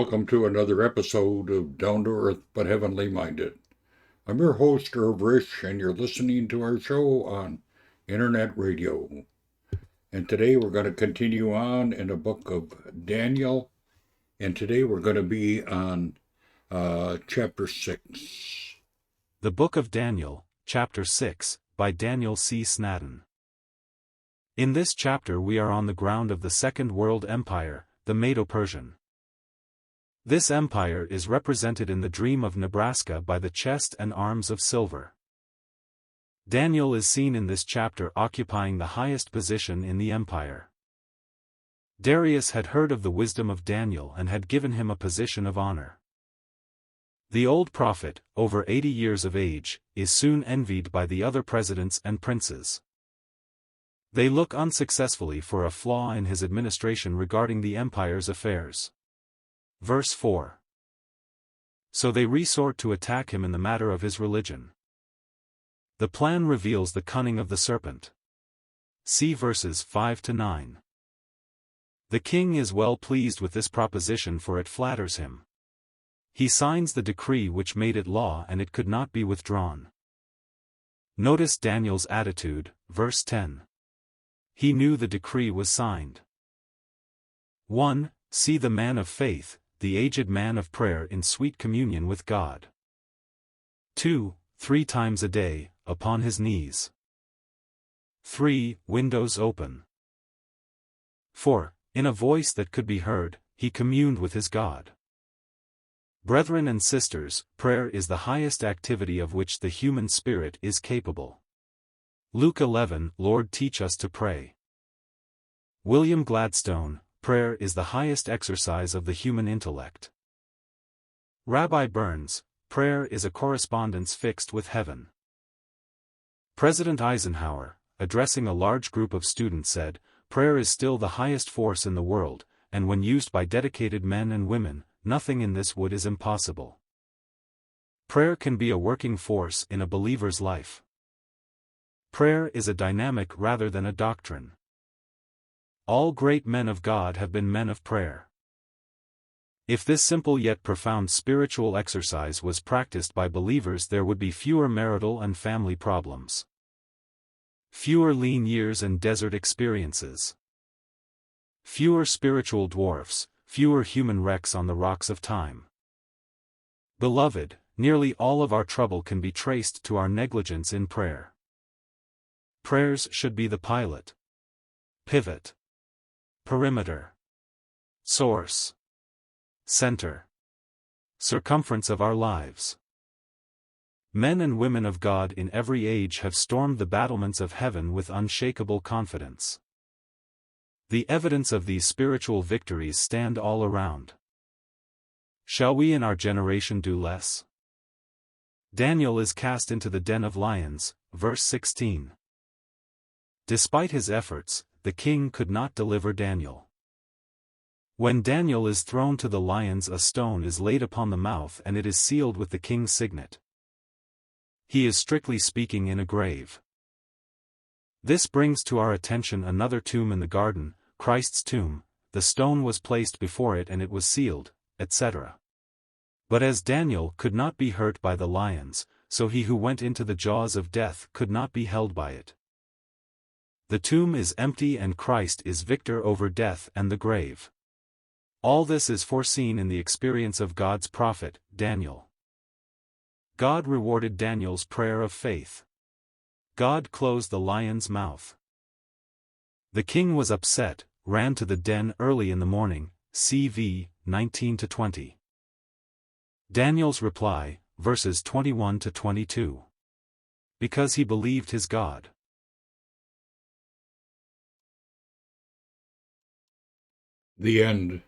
welcome to another episode of Down to Earth but Heavenly Minded. I'm your host, Risch, and you're listening to our show on Internet Radio. And today we're going to continue on in the book of Daniel, and today we're going to be on chapter 6. The Book of Daniel, Chapter 6, by Daniel C. Snaddon. In this chapter we are on the ground of the Second World Empire, the Medo-Persian. This empire is represented in the dream of Nebraska by the chest and arms of silver. Daniel is seen in this chapter occupying the highest position in the empire. Darius had heard of the wisdom of Daniel and had given him a position of honor. The old prophet, over 80 years of age, is soon envied by the other presidents and princes. They look unsuccessfully for a flaw in his administration regarding the empire's affairs. Verse 4. So they resort to attack him in the matter of his religion. The plan reveals the cunning of the serpent. See verses 5 to 9. The king is well pleased with this proposition, for it flatters him. He signs the decree which made it law, and it could not be withdrawn. Notice Daniel's attitude, verse 10. He knew the decree was signed. 1. See the man of faith, the aged man of prayer in sweet communion with God. 2. 3 times a day, upon his knees. 3. Windows open. 4. In a voice that could be heard, he communed with his God. Brethren and sisters, prayer is the highest activity of which the human spirit is capable. Luke 11, Lord, teach us to pray. William Gladstone, prayer is the highest exercise of the human intellect. Rabbi Burns, prayer is a correspondence fixed with heaven. President Eisenhower, addressing a large group of students, said, prayer is still the highest force in the world, and when used by dedicated men and women, nothing in this wood is impossible. Prayer can be a working force in a believer's life. Prayer is a dynamic rather than a doctrine. All great men of God have been men of prayer. If this simple yet profound spiritual exercise was practiced by believers, there would be fewer marital and family problems. Fewer lean years and desert experiences. Fewer spiritual dwarfs, fewer human wrecks on the rocks of time. Beloved, nearly all of our trouble can be traced to our negligence in prayer. Prayers should be the pilot, pivot, perimeter, source, center, circumference of our lives. Men and women of God in every age have stormed the battlements of heaven with unshakable confidence. The evidence of these spiritual victories stand all around. Shall we in our generation do less? Daniel is cast into the den of lions, verse 16. Despite his efforts, the king could not deliver Daniel. When Daniel is thrown to the lions, a stone is laid upon the mouth and it is sealed with the king's signet. He is strictly speaking in a grave. This brings to our attention another tomb in the garden, Christ's tomb. The stone was placed before it and it was sealed, etc. But as Daniel could not be hurt by the lions, so he who went into the jaws of death could not be held by it. The tomb is empty and Christ is victor over death and the grave. All this is foreseen in the experience of God's prophet, Daniel. God rewarded Daniel's prayer of faith. God closed the lion's mouth. The king was upset, ran to the den early in the morning, CV 19-20. Daniel's reply, verses 21-22. Because he believed his God. The end.